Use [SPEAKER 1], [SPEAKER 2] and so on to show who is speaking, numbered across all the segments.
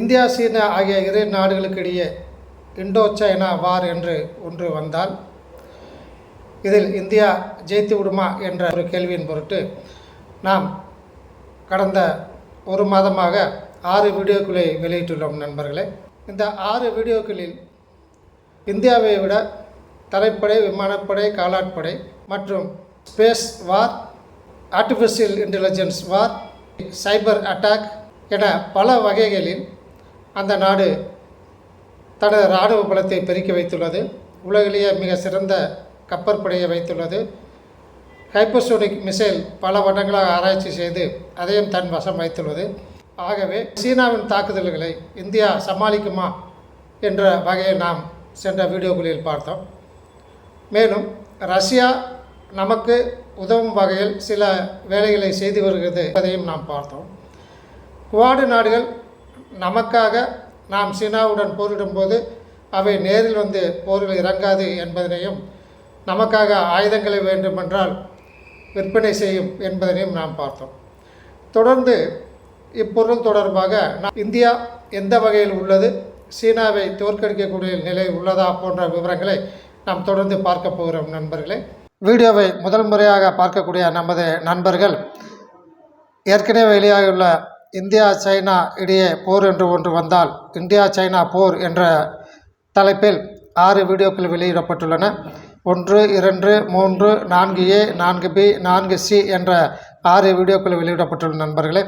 [SPEAKER 1] India சீனா ஆகிய இரு நாடுகளுக்கிடையே இண்டோ சைனா வார் என்று ஒன்று வந்தால் இதில் இந்தியா ஜெயித்து விடுமா என்ற ஒரு கேள்வியின் பொருட்டு நாம் கடந்த ஒரு மாதமாக 6 வீடியோக்களை வெளியிட்டுள்ளோம் நண்பர்களே. இந்த 6 வீடியோக்களில் இந்தியாவை விட தரைப்படை, விமானப்படை, காலாட்படை மற்றும் ஸ்பேஸ் வார், ஆர்டிஃபிஷியல் இன்டெலிஜென்ஸ் வார், சைபர் அட்டாக் என பல வகைகளில் அந்த நாடு தனது இராணுவ பலத்தை பெருக்கி வைத்துள்ளது. உலகிலேயே மிக சிறந்த கப்பற்படையை வைத்துள்ளது. ஹைப்பர்சோனிக் மிசைல் பல வருடங்களாக ஆராய்ச்சி செய்து அதையும் தன் வசம் வைத்துள்ளது. ஆகவே சீனாவின் தாக்குதல்களை இந்தியா சமாளிக்குமா என்ற வகையில் நாம் சென்ற வீடியோக்களில் பார்த்தோம். மேலும் ரஷ்யா நமக்கு உதவும் வகையில் சில வேலைகளை செய்து வருகிறது என்பதையும் நாம் பார்த்தோம். குவாடு நாடுகள் நமக்காக நாம் சீனாவுடன் போரிடும்போது அவை நேரில் வந்து போரில் இறங்காது என்பதனையும், நமக்காக ஆயுதங்களை வேண்டுமென்றால் விற்பனை செய்யும் என்பதனையும் நாம் பார்த்தோம். தொடர்ந்து இப்பொருள் தொடர்பாக இந்தியா எந்த வகையில் உள்ளது, சீனாவை தோற்கடிக்கக்கூடிய நிலை உள்ளதா போன்ற விவரங்களை நாம் தொடர்ந்து பார்க்க போகிறோம் நண்பர்களே. வீடியோவை முதல் முறையாக பார்க்கக்கூடிய நமது நண்பர்கள் ஏற்கனவே வெளியாகியுள்ள இந்தியா சைனா இடையே போர் என்று ஒன்று வந்தால் இந்தியா சைனா போர் என்ற தலைப்பில் 6 வீடியோக்கள் வெளியிடப்பட்டுள்ளன. 1, 2, 3, 4A, 4B, 4C என்ற 6 வீடியோக்கள் வெளியிடப்பட்டுள்ள நண்பர்களே.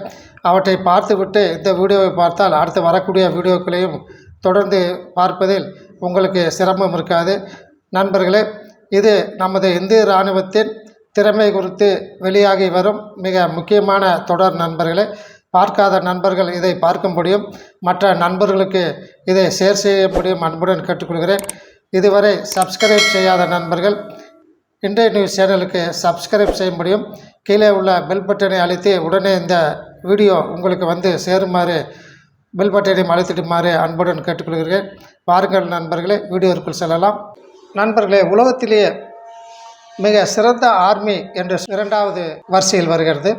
[SPEAKER 1] அவற்றை பார்த்துவிட்டு இந்த வீடியோவை பார்த்தால் அடுத்து வரக்கூடிய வீடியோக்களையும் தொடர்ந்து பார்ப்பதில் உங்களுக்கு சிரமம் இருக்காது நண்பர்களே. இது நமது இந்திய இராணுவத்தின் திறமை குறித்து வெளியாகி வரும் மிக முக்கியமான தொடர் நண்பர்களே. பார்க்காத நண்பர்கள் இதை பார்க்க முடியும், மற்ற நண்பர்களுக்கு இதை ஷேர் செய்ய முடியும் அன்புடன் கேட்டுக்கொள்கிறேன். இதுவரை சப்ஸ்கிரைப் செய்யாத நண்பர்கள் இன்றைய நியூஸ் சேனலுக்கு சப்ஸ்கிரைப் செய்ய முடியும். கீழே உள்ள பெல் பட்டனை அழுத்தி உடனே இந்த வீடியோ உங்களுக்கு வந்து சேருமாறு பெல் பட்டனையும் அழுத்திடுமாறு அன்புடன் கேட்டுக்கொள்கிறேன். பாருங்கள் நண்பர்களே, வீடியோவுக்குள் செல்லலாம். நண்பர்களே, உலகத்திலேயே மிக சிறந்த ஆர்மி என்ற 2வது வரிசையில் வருகிறது.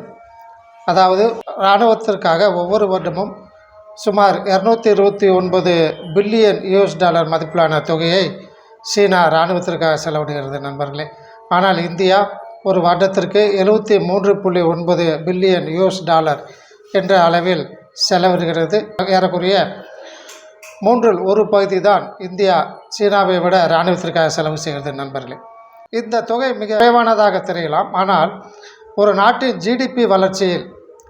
[SPEAKER 1] அதாவது இராணுவத்திற்காக ஒவ்வொரு வருடமும் சுமார் 229 பில்லியன் US$ மதிப்பிலான தொகையை சீனா இராணுவத்திற்காக செலவிடுகிறது நண்பர்களே. ஆனால் இந்தியா ஒரு வருடத்திற்கு 73.9 பில்லியன் US$ என்ற அளவில் செலவிடுகிறது. ஏறக்குறைய 1/3 பகுதி தான் இந்தியா சீனாவை விட இராணுவத்திற்காக செலவு செய்கிறது நண்பர்களே. இந்த தொகை மிக குறைவானதாக தெரியலாம், ஆனால் ஒரு நாட்டின் ஜிடிபி வளர்ச்சியில்,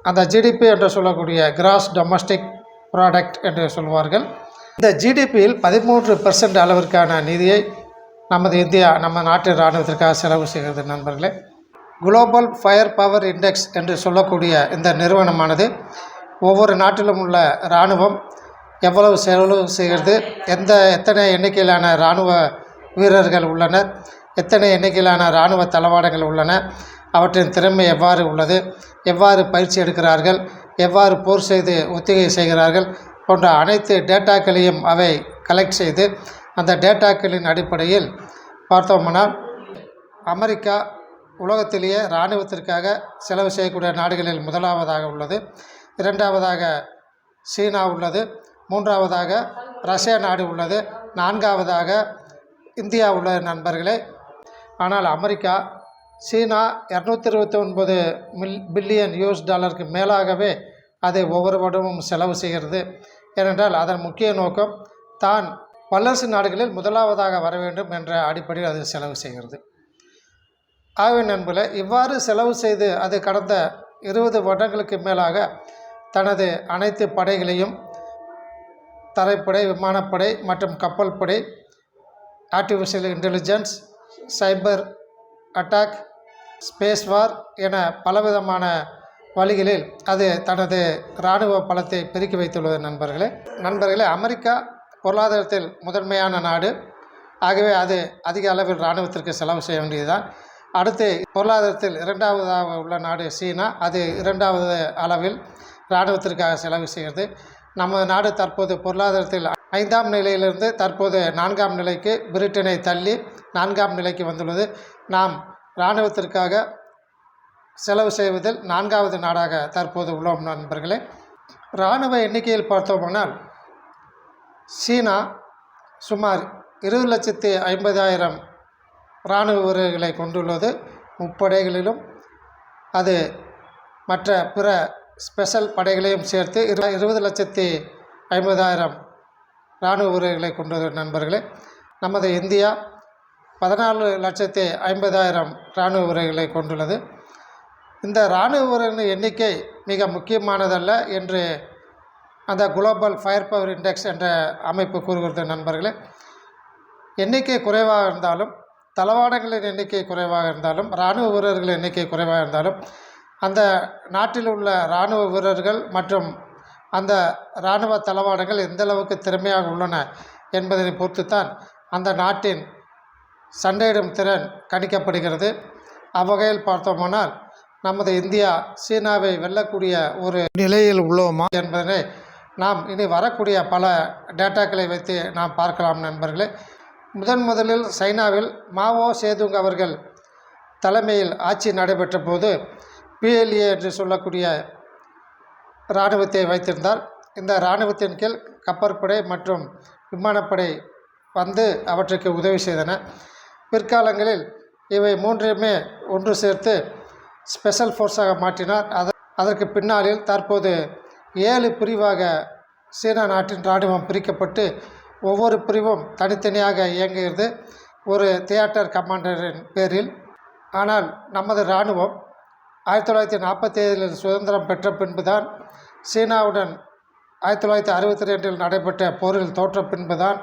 [SPEAKER 1] அந்த ஜிடிபி என்று சொல்லக்கூடிய கிராஸ் டொமஸ்டிக் ப்ராடக்ட் என்று சொல்வார்கள், இந்த ஜிடிபியில் 13% அளவிற்கான நிதியை நமது இந்தியா நம்ம நாட்டின் இராணுவத்திற்காக செலவு செய்கிறது நண்பர்களே. குளோபல் ஃபயர் பவர் இண்டெக்ஸ் என்று சொல்லக்கூடிய இந்த நிறுவனமானது ஒவ்வொரு நாட்டிலும் உள்ள இராணுவம் எவ்வளவு செலவு செய்கிறது, எத்தனை எண்ணிக்கையிலான இராணுவ வீரர்கள் உள்ளனர், எத்தனை எண்ணிக்கையிலான இராணுவ தளவாடங்கள் உள்ளன, அவற்றின் திறமை எவ்வாறு உள்ளது, எவ்வாறு பயிற்சி எடுக்கிறார்கள், எவ்வாறு போர் செய்து ஒத்திகை செய்கிறார்கள் போன்ற அனைத்து டேட்டாக்களையும் அவை கலெக்ட் செய்து அந்த டேட்டாக்களின் அடிப்படையில் பார்த்தோம்னால் அமெரிக்கா உலகத்திலேயே இராணுவத்திற்காக செலவு செய்யக்கூடிய நாடுகளில் 1வதாக உள்ளது. 2வதாக சீனா உள்ளது. 3வதாக ரஷ்யா நாடு உள்ளது. 4வதாக இந்தியா உள்ளது நண்பர்களே. ஆனால் அமெரிக்கா சீனா 229 பில்லியன் US$ மேலாகவே அதை ஒவ்வொரு வருடமும் செலவு செய்கிறது. ஏனென்றால் அதன் முக்கிய நோக்கம் தான் வல்லரசு நாடுகளில் 1வதாக வர வேண்டும் என்ற அடிப்படையில் அது செலவு செய்கிறது. ஆகவே நண்பர்களே, இவ்வாறு செலவு செய்து அது கடந்த 20 வருடங்களுக்கு மேலாக தனது அனைத்து படைகளையும், தரைப்படை, விமானப்படை மற்றும் கப்பல் படை, artificial intelligence, cyber attack, space war என பலவிதமான வழிகளில் அது தனது இராணுவ பலத்தை பெருக்கி வைத்துள்ளது நண்பர்களே. அமெரிக்கா பொருளாதாரத்தில் முதன்மையான நாடு. ஆகவே அது அதிக அளவில் இராணுவத்திற்கு செலவு செய்ய வேண்டியதுதான். அடுத்து பொருளாதாரத்தில் 2வதாக உள்ள நாடு சீனா. அது 2வது அளவில் இராணுவத்திற்காக செலவு செய்கிறது. நமது நாடு தற்போது பொருளாதாரத்தில் 5ஆம் நிலையிலிருந்து தற்போது 4ஆம் நிலைக்கு பிரிட்டனை தள்ளி 4ஆம் நிலைக்கு வந்துள்ளது. நாம் இராணுவத்திற்காக செலவு செய்வதில் 4வது நாடாக தற்போது உள்ளோம் நண்பர்களே. இராணுவ எண்ணிக்கையில் பார்த்தோமானால் சீனா சுமார் 20,50,000 இராணுவ வீரர்களை கொண்டுள்ளது. முப்படைகளிலும் அது மற்ற பிற ஸ்பெஷல் படைகளையும் சேர்த்து 20,50,000 இராணுவ வீரர்களை கொண்டுள்ள நண்பர்களே. நமது இந்தியா 14,50,000 இராணுவ வீரர்களை கொண்டுள்ளது. இந்த இராணுவ வீரர்களின் எண்ணிக்கை மிக முக்கியமானதல்ல என்று அந்த குளோபல் ஃபயர் பவர் இண்டெக்ஸ் என்ற அமைப்பு கூறுகிறது நண்பர்களே. எண்ணிக்கை குறைவாக இருந்தாலும், தளவாடங்களின் எண்ணிக்கை குறைவாக இருந்தாலும், இராணுவ வீரர்களின் எண்ணிக்கை குறைவாக இருந்தாலும், அந்த நாட்டில் உள்ள இராணுவ வீரர்கள் மற்றும் அந்த இராணுவ தளவாடங்கள் எந்தளவுக்கு திறமையாக உள்ளன என்பதனை பொறுத்துத்தான் அந்த நாட்டின் சண்டையிடும் திறன் கணிக்கப்படுகிறது. அவ்வகையில் பார்த்தோமானால் நமது இந்தியா சீனாவை வெல்லக்கூடிய ஒரு நிலையில் உள்ளோமா என்பதனை நாம் இனி வரக்கூடிய பல டேட்டாக்களை வைத்து நாம் பார்க்கலாம் நண்பர்களே. முதலில் சைனாவில் மாவோ சேதுங் அவர்கள் தலைமையில் ஆட்சி நடைபெற்ற போது PLA என்று சொல்லக்கூடிய இராணுவத்தை வைத்திருந்தார். இந்த இராணுவத்தின் கீழ் கப்பற்படை மற்றும் விமானப்படை வந்து அவற்றுக்கு உதவி செய்தன. பிற்காலங்களில் இவை மூன்றையுமே ஒன்று சேர்த்து ஸ்பெஷல் ஃபோர்ஸாக மாற்றினார். அதற்கு பின்னாளில் தற்போது 7 பிரிவாக சீனா நாட்டின் இராணுவம் பிரிக்கப்பட்டு ஒவ்வொரு பிரிவும் தனித்தனியாக இயங்குகிறது ஒரு தியேட்டர் கமாண்டரின் பேரில். ஆனால் நமது இராணுவம் 1947 சுதந்திரம் பெற்ற பின்புதான் சீனாவுடன் 1962 நடைபெற்ற போரில் தோற்ற பின்புதான்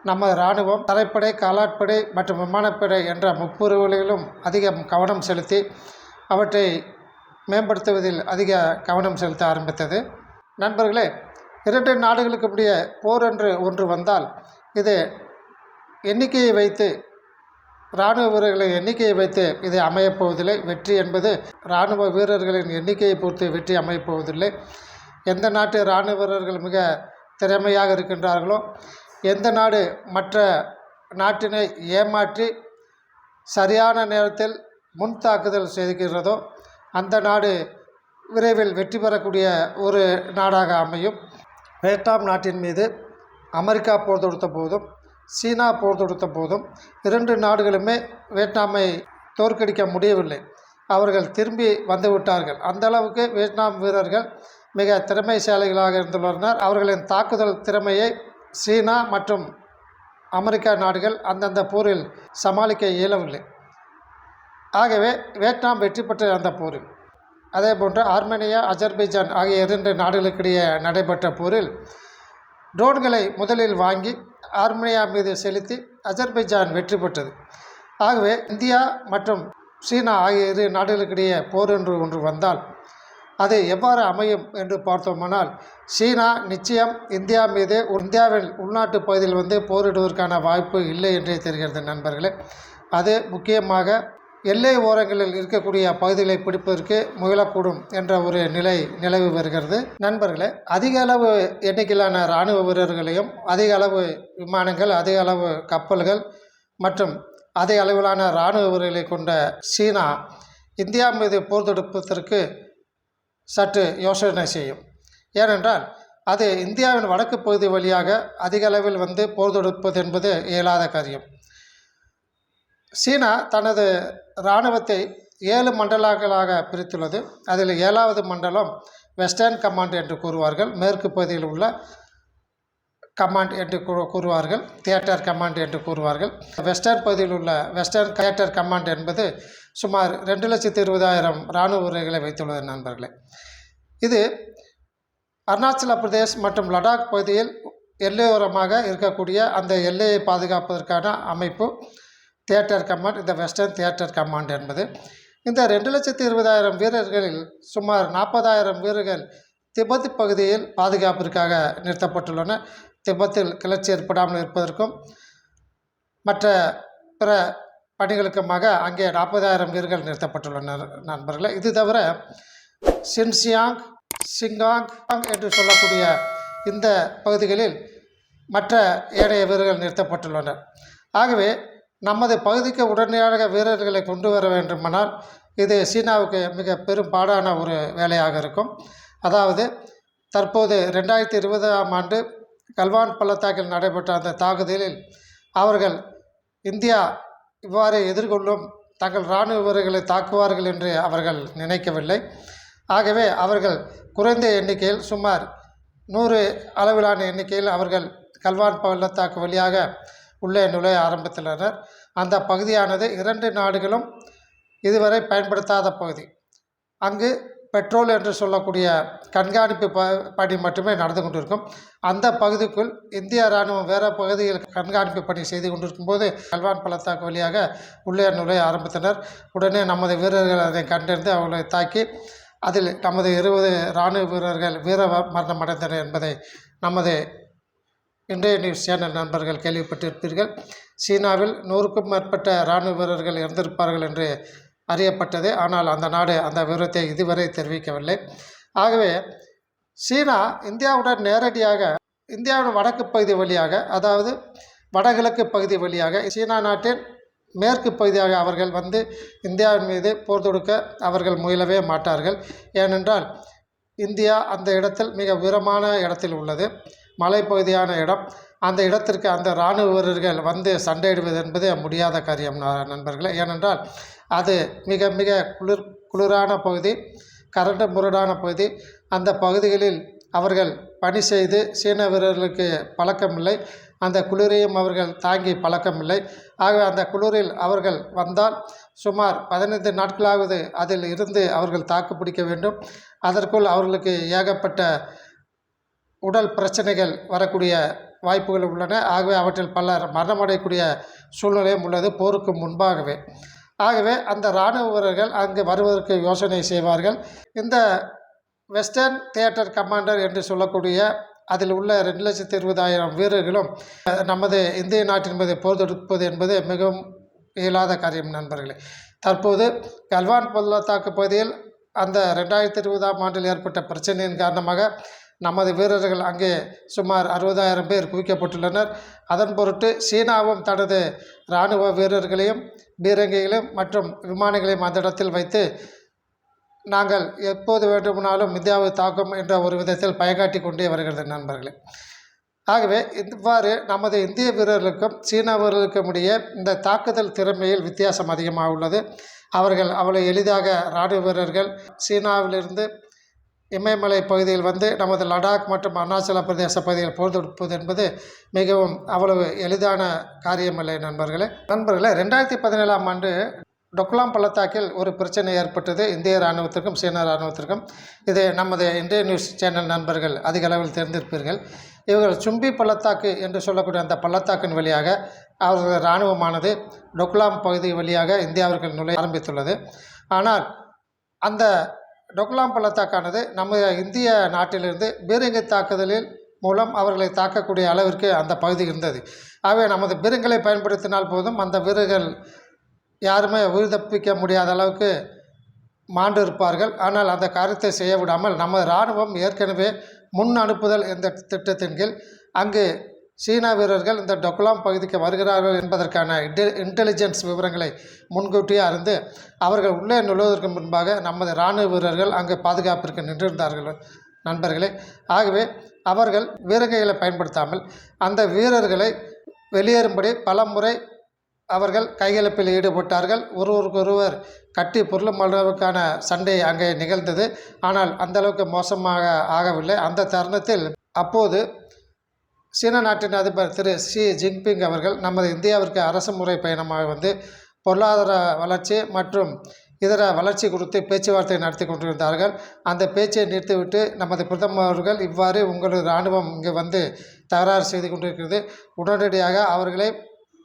[SPEAKER 1] நமது இராணுவம் தரைப்படை, காலாட்படை மற்றும் விமானப்படை என்ற முப்பிரிவுகளிலும் அதிக கவனம் செலுத்தி அவற்றை மேம்படுத்துவதில் அதிக கவனம் செலுத்த ஆரம்பித்தது. நண்பர்களே, 2 நாடுகளுக்கு இடையே போர் என்று ஒன்று வந்தால் இது எண்ணிக்கையை வைத்து, இராணுவ வீரர்களின் எண்ணிக்கையை வைத்து இது அமையப்போவதில்லை. வெற்றி என்பது இராணுவ வீரர்களின் எண்ணிக்கையை பொறுத்து வெற்றி அமையப்போவதில்லை. எந்த நாட்டு இராணுவ வீரர்கள் மிக திறமையாக இருக்கின்றார்களோ, எந்த நாடு மற்ற நாட்டினை ஏமாற்றி சரியான நேரத்தில் முன் தாக்குதல் செய்கிறதோ அந்த நாடு விரைவில் வெற்றி பெறக்கூடிய ஒரு நாடாக அமையும். வியட்நாம் நாட்டின் மீது அமெரிக்கா போர் தொடுத்த போதும், சீனா போர் தொடுத்த போதும் 2 நாடுகளுமே வியட்நாமை தோற்கடிக்க முடியவில்லை. அவர்கள் திரும்பி வந்துவிட்டார்கள். அந்தளவுக்கு வியட்நாம் வீரர்கள் மிக திறமைசாலிகளாக இருந்துள்ளனர். அவர்களின் தாக்குதல் திறமையை சீனா மற்றும் அமெரிக்கா நாடுகள் அந்தந்த போரில் சமாளிக்க இயலவில்லை. ஆகவே வியட்நாம் வெற்றி பெற்ற அந்த போரில், அதேபோன்று ஆர்மேனியா, அஜர்பைஜான் ஆகிய 2 நாடுகளுக்கிடையே நடைபெற்ற போரில் ட்ரோன்களை முதலில் வாங்கி ஆர்மேனியா மீது செலுத்தி அஜர்பைஜான் வெற்றி பெற்றது. ஆகவே இந்தியா மற்றும் சீனா ஆகிய 2 நாடுகளுக்கிடையே போர் என்று ஒன்று வந்தால் அது எவ்வாறு அமையும் என்று பார்த்தோமானால், சீனா நிச்சயம் இந்தியா மீது இந்தியாவின் உள்நாட்டு பகுதியில் வந்து போரிடுவதற்கான வாய்ப்பு இல்லை என்றே தெரிகிறது நண்பர்களே. அது முக்கியமாக எல்லை ஓரங்களில் இருக்கக்கூடிய பகுதிகளை பிடிப்பதற்கு முயலக்கூடும் என்ற ஒரு நிலை நிலவி வருகிறது நண்பர்களே. அதிக அளவு எண்ணிக்கையிலான இராணுவ வீரர்களையும், அதிக அளவு விமானங்கள், அதிக அளவு கப்பல்கள் மற்றும் அதிக அளவிலான இராணுவ வீரர்களை கொண்ட சீனா இந்தியா மீது போர் தொடுப்பதற்கு சற்று யோசனை செய்யும். ஏனென்றால் அது இந்தியாவின் வடக்கு பகுதி வழியாக அதிக அளவில் வந்து போர் தொடுப்பது என்பது இயலாத காரியம். சீனா தனது இராணுவத்தை 7 மண்டலங்களாக பிரித்துள்ளது. அதில் 7வது மண்டலம் வெஸ்டர்ன் கமாண்ட் என்று கூறுவார்கள். மேற்கு பகுதியில் உள்ள கமாண்ட் என்று கூறுவார்கள். தியேட்டர் கமாண்ட் என்று கூறுவார்கள். வெஸ்டர்ன் பகுதியில் உள்ள வெஸ்டர்ன் தியேட்டர் கமாண்ட் என்பது சுமார் 2,20,000 இராணுவ வீரர்களை வைத்துள்ளது நண்பர்களே. இது அருணாச்சல பிரதேஷ் மற்றும் லடாக் பகுதியில் எல்லையோரமாக இருக்கக்கூடிய அந்த எல்லையை பாதுகாப்பதற்கான அமைப்பு தியேட்டர் கமாண்ட், இந்த வெஸ்டர்ன் தியேட்டர் கமாண்ட் என்பது. இந்த 2,20,000 வீரர்களில் சுமார் 40,000 வீரர்கள் திபெத் பகுதியில் பாதுகாப்பிற்காக நிறுத்தப்பட்டுள்ளனர். திபெத்தில் கிளர்ச்சி ஏற்படாமல் இருப்பதற்கும் மற்ற பிற பணிகளுக்குமாக அங்கே 40,000 வீரர்கள் நிறுத்தப்பட்டுள்ளனர் நண்பர்களே. இது தவிர சின்சியாங், சிங்காங் என்று சொல்லக்கூடிய இந்த பகுதிகளில் மற்ற ஏனைய வீரர்கள் நிறுத்தப்பட்டுள்ளனர். ஆகவே நமது பகுதிக்கு உடனடியாக வீரர்களை கொண்டு வர வேண்டுமானால் இது சீனாவுக்கு மிக பெரும் பாடான ஒரு வேலையாக இருக்கும். அதாவது தற்போது 2020ஆம் ஆண்டு கல்வான் பள்ளத்தாக்கில் நடைபெற்ற அந்த தாக்குதலில் அவர்கள் இந்தியா இவ்வாறு எதிர்கொள்ளும் தங்கள் இராணுவ வீரர்களை தாக்குவார்கள் என்று அவர்கள் நினைக்கவில்லை. ஆகவே அவர்கள் குறைந்த எண்ணிக்கையில் சுமார் 100 அளவிலான எண்ணிக்கையில் அவர்கள் கல்வான் பள்ளத்தாக்கு வழியாக உள்ளே நுழைய ஆரம்பித்துள்ளனர். அந்த பகுதியானது 2 நாடுகளும் இதுவரை பயன்படுத்தாத பகுதி. அங்கு பெட்ரோல் என்று சொல்லக்கூடிய கண்காணிப்பு பணி மட்டுமே நடந்து கொண்டிருக்கும். அந்த பகுதிக்குள் இந்திய இராணுவம் வேறு பகுதியில் கண்காணிப்பு பணி செய்து கொண்டிருக்கும் போது கல்வான் பள்ளத்தாக்கு வழியாக உள்ளே நுழைய ஆரம்பித்தனர். உடனே நமது வீரர்கள் அதை கண்டறிந்து அவர்களை தாக்கி அதில் நமது 20 இராணுவ வீரர்கள் வீர மரணம் அடைந்தனர் என்பதை நமது இந்திய நியூஸ் சேனல் நண்பர்கள் கேள்விப்பட்டிருப்பீர்கள். சீனாவில் 100க்கும் மேற்பட்ட இராணுவ வீரர்கள் இறந்திருப்பார்கள் என்று அறியப்பட்டது. ஆனால் அந்த நாடு அந்த விவரத்தை இதுவரை தெரிவிக்கவில்லை. ஆகவே சீனா இந்தியாவுடன் நேரடியாக இந்தியாவின் வடக்கு பகுதி வழியாக, அதாவது வடகிழக்கு பகுதி வழியாக சீனா நாட்டின் மேற்கு பகுதியாக அவர்கள் வந்து இந்தியாவின் மீது போர் தொடுக்க அவர்கள் முயலவே மாட்டார்கள். ஏனென்றால் இந்தியா அந்த இடத்தில் மிக உயரமான இடத்தில் உள்ளது, மலைப்பகுதியான இடம். அந்த இடத்திற்கு அந்த இராணுவ வீரர்கள் வந்து சண்டையிடுவது என்பது முடியாத காரியம் நண்பர்களே. ஏனென்றால் அது மிக மிக குளிரான பகுதி, கரண்டு முரடான பகுதி. அந்த பகுதிகளில் அவர்கள் பணி செய்து சீன வீரர்களுக்கு பழக்கமில்லை, அந்த குளிரையும் அவர்கள் தாங்கி பழக்கமில்லை. ஆகவே அந்த குளிரில் அவர்கள் வந்தால் சுமார் 15 நாட்களாவது அதில் இருந்து அவர்கள் தாக்கு பிடிக்க வேண்டும். அதற்குள் அவர்களுக்கு ஏகப்பட்ட உடல் பிரச்சனைகள் வரக்கூடிய வாய்ப்புகள் உள்ளன. ஆகவே அவற்றில் பலர் மரணமடையக்கூடிய சூழ்நிலையும் உள்ளது போருக்கு முன்பாகவே. ஆகவே அந்த இராணுவ வீரர்கள் அங்கு வருவதற்கு யோசனை செய்வார்கள். இந்த வெஸ்டர்ன் தியேட்டர் கமாண்டர் என்று சொல்லக்கூடிய அதில் உள்ள 2,20,000 வீரர்களும் நமது இந்திய நாட்டின் மீது போர் தொடுப்பது என்பது மிகவும் இயலாத காரியம் நண்பர்களே. தற்போது கல்வான் பள்ளத்தாக்கு பகுதியில் அந்த 2020ஆம் ஆண்டில் ஏற்பட்ட பிரச்சனையின் காரணமாக நமது வீரர்கள் அங்கே சுமார் 60,000 பேர் குவிக்கப்பட்டுள்ளனர். அதன் பொருட்டு சீனாவும் தனது இராணுவ வீரர்களையும் பீரங்கிகளையும் மற்றும் விமானங்களையும் அந்த இடத்தில் வைத்து நாங்கள் எப்போது வேண்டுமானாலும் இந்தியாவை தாக்கும் என்ற ஒரு விதத்தில் பயங்காட்டி கொண்டே வருகிறது நண்பர்களே. ஆகவே இவ்வாறு நமது இந்திய வீரர்களுக்கும் சீனா வீரர்களுக்கும் இடையே இந்த தாக்குதல் திறமையில் வித்தியாசம் அதிகமாக உள்ளது. அவர்கள் அவ்வளோ எளிதாக இராணுவ வீரர்கள் சீனாவிலிருந்து இமயமலை பகுதியில் வந்து நமது லடாக் மற்றும் அருணாச்சல பிரதேச பகுதியில் போர் தொடுப்பது என்பது மிகவும் அவ்வளவு எளிதான காரியமில்லை நண்பர்களே. 2017ஆம் ஆண்டு டொக்லாம் பள்ளத்தாக்கில் ஒரு பிரச்சனை ஏற்பட்டது இந்திய இராணுவத்திற்கும் சீன இராணுவத்திற்கும். இது நமது இந்திய நியூஸ் சேனல் நண்பர்கள் அதிக அளவில் தெரிந்திருப்பீர்கள். இவர்கள் சும்பி பள்ளத்தாக்கு என்று சொல்லக்கூடிய அந்த பள்ளத்தாக்கின் வழியாக அவர்கள் இராணுவமானது டொக்லாம் பகுதி வழியாக இந்தியாவிற்குள் நுழைய ஆரம்பித்துள்ளது. ஆனால் அந்த டொக்லாம் பள்ளத்தாக்கானது நம்ம இந்திய நாட்டிலிருந்து பீரங்கி தாக்குதலில் மூலம் அவர்களை தாக்கக்கூடிய அளவிற்கு அந்த பகுதி இருந்தது. ஆகவே நமது பீரங்களை பயன்படுத்தினால் போதும் அந்த வீரர்கள் யாருமே உயிர் தப்பிக்க முடியாத அளவுக்கு மாண்டு இருப்பார்கள். ஆனால் அந்த காரியத்தை செய்ய விடாமல் நமது இராணுவம் ஏற்கனவே முன் அனுப்புதல் என்ற திட்டத்தின் கீழ் அங்கு சீனா வீரர்கள் இந்த டொக்லாம் பகுதிக்கு வருகிறார்கள் என்பதற்கான இன்டெலிஜென்ஸ் விவரங்களை முன்கூட்டியே அறிந்து அவர்கள் உள்ளே நுழைவதற்கு முன்பாக நமது இராணுவ வீரர்கள் அங்கு பாதுகாப்பிற்கு நின்றிருந்தார்கள் நண்பர்களே. ஆகவே அவர்கள் வீரங்கைகளை பயன்படுத்தாமல் அந்த வீரர்களை வெளியேறும்படி பல முறை அவர்கள் கைகலப்பில் ஈடுபட்டார்கள். ஒருவருக்கொருவர் கட்டி பொருளும் அளவுக்கான சண்டை அங்கே நிகழ்ந்தது. ஆனால் அந்தளவுக்கு மோசமாக ஆகவில்லை. அந்த தருணத்தில் அப்போது சீன நாட்டின் அதிபர் திரு ஷி ஜின்பிங் அவர்கள் நமது இந்தியாவிற்கு அரசு முறை பயணமாக வந்து பொருளாதார வளர்ச்சி மற்றும் இதர வளர்ச்சி குறித்து பேச்சுவார்த்தை நடத்தி கொண்டிருந்தார்கள். அந்த பேச்சை நிறுத்திவிட்டு நமது பிரதமர் அவர்கள் இவ்வாறு உங்களது இராணுவம் இங்கு வந்து தகராறு செய்து கொண்டிருக்கிறது, உடனடியாக அவர்களை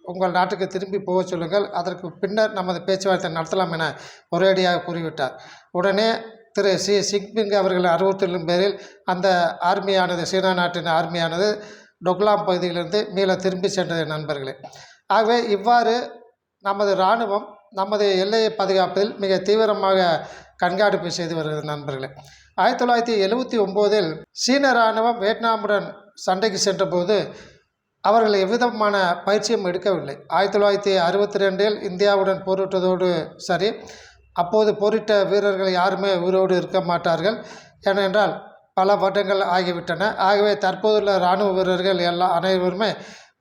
[SPEAKER 1] உங்கள் நாட்டுக்கு திரும்பி போக சொல்லுங்கள், அதற்கு பின்னர் நமது பேச்சுவார்த்தை நடத்தலாம் என ஒரேடியாக கூறிவிட்டார். உடனே திரு ஷி ஜின்பிங் அவர்கள் அறிவுறுத்தலின் பேரில் அந்த ஆர்மியானது சீனா நாட்டின் ஆர்மியானது டொக்லாம் பகுதியிலிருந்து மீள திரும்பி சென்றது நண்பர்களே. ஆகவே இவ்வாறு நமது இராணுவம் நமது எல்லையை பாதுகாப்பதில் மிக தீவிரமாக கண்காணிப்பு செய்து வருகிறது நண்பர்களே. 1979இல் சீன இராணுவம் வியட்நாமுடன் சண்டைக்கு சென்றபோது அவர்கள் எவ்விதமான பயிற்சியும் எடுக்கவில்லை. 1962இல் இந்தியாவுடன் போரிட்டதோடு சரி, அப்போது போரிட்ட வீரர்கள் யாருமே உயிரோடு இருக்க மாட்டார்கள். ஏனென்றால் பல வருடங்கள் ஆகிவிட்டன. ஆகவே தற்போதுள்ள இராணுவ வீரர்கள் அனைவருமே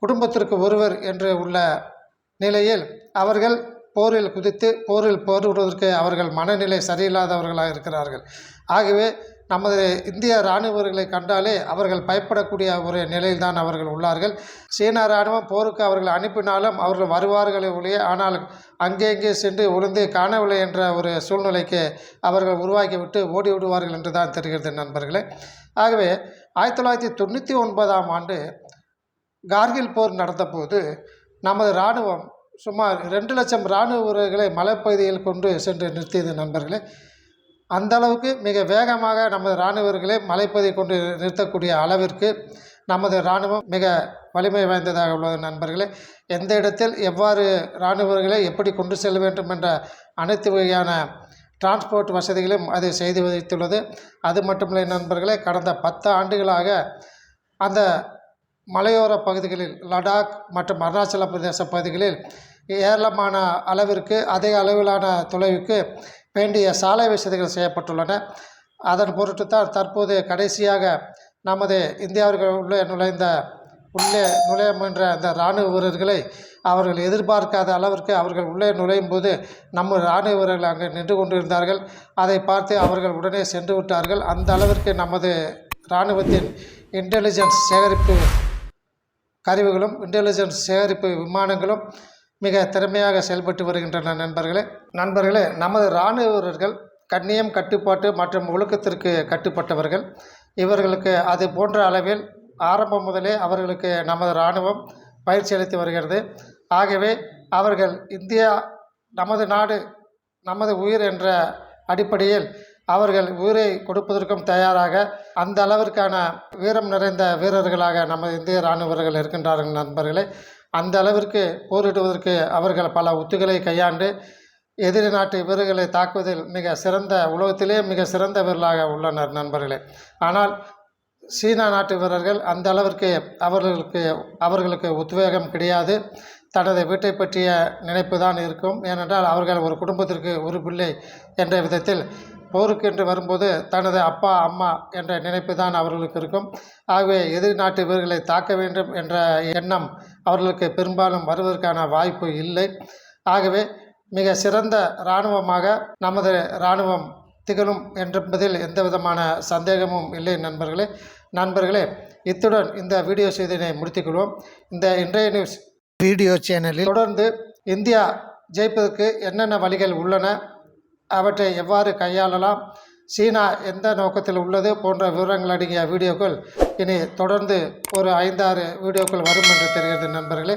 [SPEAKER 1] குடும்பத்திற்கு ஒருவர் என்று உள்ள நிலையில் அவர்கள் போரில் குதித்து போரில் போரிடுவதற்கு அவர்கள் மனநிலை சரியில்லாதவர்களாக இருக்கிறார்கள். ஆகவே நமது இந்திய இராணுவர்களை கண்டாலே அவர்கள் பயப்படக்கூடிய ஒரு நிலையில்தான் அவர்கள் உள்ளார்கள். சீனா இராணுவம் போருக்கு அவர்கள் அனுப்பினாலும் அவர்கள் வருவார்களே ஒழிய, ஆனால் அங்கே சென்று ஒளிந்து காணவில்லை என்ற ஒரு சூழ்நிலைக்கு அவர்கள் உருவாக்கிவிட்டு ஓடிவிடுவார்கள் என்று தான் தெரிகிறது நண்பர்களே. ஆகவே 1999ஆம் ஆண்டு கார்கில் போர் நடந்தபோது நமது இராணுவம் சுமார் 2 லட்சம் இராணுவ வீரர்களை மலைப்பகுதியில் கொண்டு சென்று நிறுத்தியது நண்பர்களே. அந்த அளவுக்கு மிக வேகமாக நமது இராணுவர்களை மலைப்பகுதியை கொண்டு நிறுத்தக்கூடிய அளவிற்கு நமது இராணுவம் மிக வலிமை வாய்ந்ததாக உள்ளது நண்பர்களே. எந்த இடத்தில் எவ்வாறு இராணுவர்களை எப்படி கொண்டு செல்ல வேண்டும் என்ற அனைத்து வகையான டிரான்ஸ்போர்ட் வசதிகளும் அது செய்து வைத்துள்ளது. அது மட்டுமில்லை நண்பர்களே, கடந்த 10 ஆண்டுகளாக அந்த மலையோர பகுதிகளில் லடாக் மற்றும் அருணாச்சல பிரதேச பகுதிகளில் ஏராளமான அளவிற்கு அதிக அளவிலான தொலைவுக்கு வேண்டிய சாலை வசதிகள் செய்யப்பட்டுள்ளன. அதன் பொருட்டு தான் தற்போது கடைசியாக நமது இந்தியாவிற்கு உள்ளே நுழைய முயன்ற அந்த இராணுவ வீரர்களை அவர்கள் எதிர்பார்க்காத அளவிற்கு அவர்கள் உள்ளே நுழையும் போது நம்ம இராணுவ வீரர்கள் அங்கே நின்று கொண்டிருந்தார்கள். அதை பார்த்து அவர்கள் உடனே சென்று விட்டார்கள். அந்த அளவிற்கு நமது இராணுவத்தின் இன்டெலிஜென்ஸ் சேகரிப்பு கருவிகளும் இன்டெலிஜென்ஸ் சேகரிப்பு விமானங்களும் மிக திறமையாக செயல்பட்டு வருகின்றன நண்பர்களே. நமது இராணுவ வீரர்கள் கண்ணியம், கட்டுப்பாட்டு மற்றும் ஒழுக்கத்திற்கு கட்டுப்பட்டவர்கள். இவர்களுக்கு அது போன்ற அளவில் ஆரம்பம் முதலே அவர்களுக்கு நமது இராணுவம் பயிற்சி அளித்து வருகிறது. ஆகவே அவர்கள் இந்தியா நமது நாடு நமது உயிர் என்ற அடிப்படையில் அவர்கள் உயிரை கொடுப்பதற்கும் தயாராக அந்த அளவிற்கான வீரம் நிறைந்த வீரர்களாக நமது இந்திய இராணுவர்கள் இருக்கின்றார்கள் நண்பர்களே. அந்த அளவிற்கு போரிடுவதற்கு அவர்கள் பல உத்திகளை கையாண்டு எதிரி நாட்டு வீரர்களை தாக்குவதில் உலகத்திலே மிக சிறந்த வீரர்களாக உள்ளனர் நண்பர்களே. ஆனால் சீனா நாட்டு வீரர்கள் அந்த அளவிற்கு அவர்களுக்கு உத்வேகம் கிடையாது. தனது வீட்டை பற்றிய நினைப்பு தான் இருக்கும். ஏனென்றால் அவர்கள் ஒரு குடும்பத்திற்கு ஒரு பிள்ளை என்ற விதத்தில் போருக்கு என்று வரும்போது தனது அப்பா அம்மா என்ற நினைப்பு தான் அவர்களுக்கு இருக்கும். ஆகவே எதிரி நாட்டு வீரர்களை தாக்க வேண்டும் என்ற எண்ணம் அவர்களுக்கு பெரும்பாலும் வருவதற்கான வாய்ப்பு இல்லை. ஆகவே மிக சிறந்த இராணுவமாக நமது இராணுவம் திகழும் என்பதில் எந்த விதமான சந்தேகமும் இல்லை நண்பர்களே. இத்துடன் இந்த வீடியோ செய்தியை முடித்துக்கொள்வோம். இந்த இன்றைய நியூஸ் வீடியோ சேனலில் தொடர்ந்து இந்தியா ஜெயிப்பதற்கு என்னென்ன வழிகள் உள்ளன, அவற்றை எவ்வாறு கையாளலாம், சீனா எந்த நோக்கத்தில் உள்ளது போன்ற விவரங்கள் அடங்கிய வீடியோக்கள் இனி தொடர்ந்து ஒரு 5-6 வீடியோக்கள் வரும் என்று தெரிகிறது நண்பர்களே.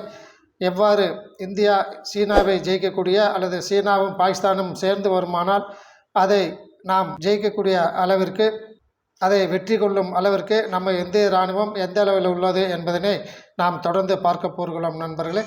[SPEAKER 1] எவ்வாறு இந்தியா சீனாவை ஜெயிக்கக்கூடிய அல்லது சீனாவும் பாகிஸ்தானும் சேர்ந்து வருமானால் அதை நாம் ஜெயிக்கக்கூடிய அளவிற்கு, அதை வெற்றி கொள்ளும் அளவிற்கு நம்ம இந்திய இராணுவம் எந்த அளவில் உள்ளது என்பதனை நாம் தொடர்ந்து பார்க்க போகிறோம் நண்பர்களே.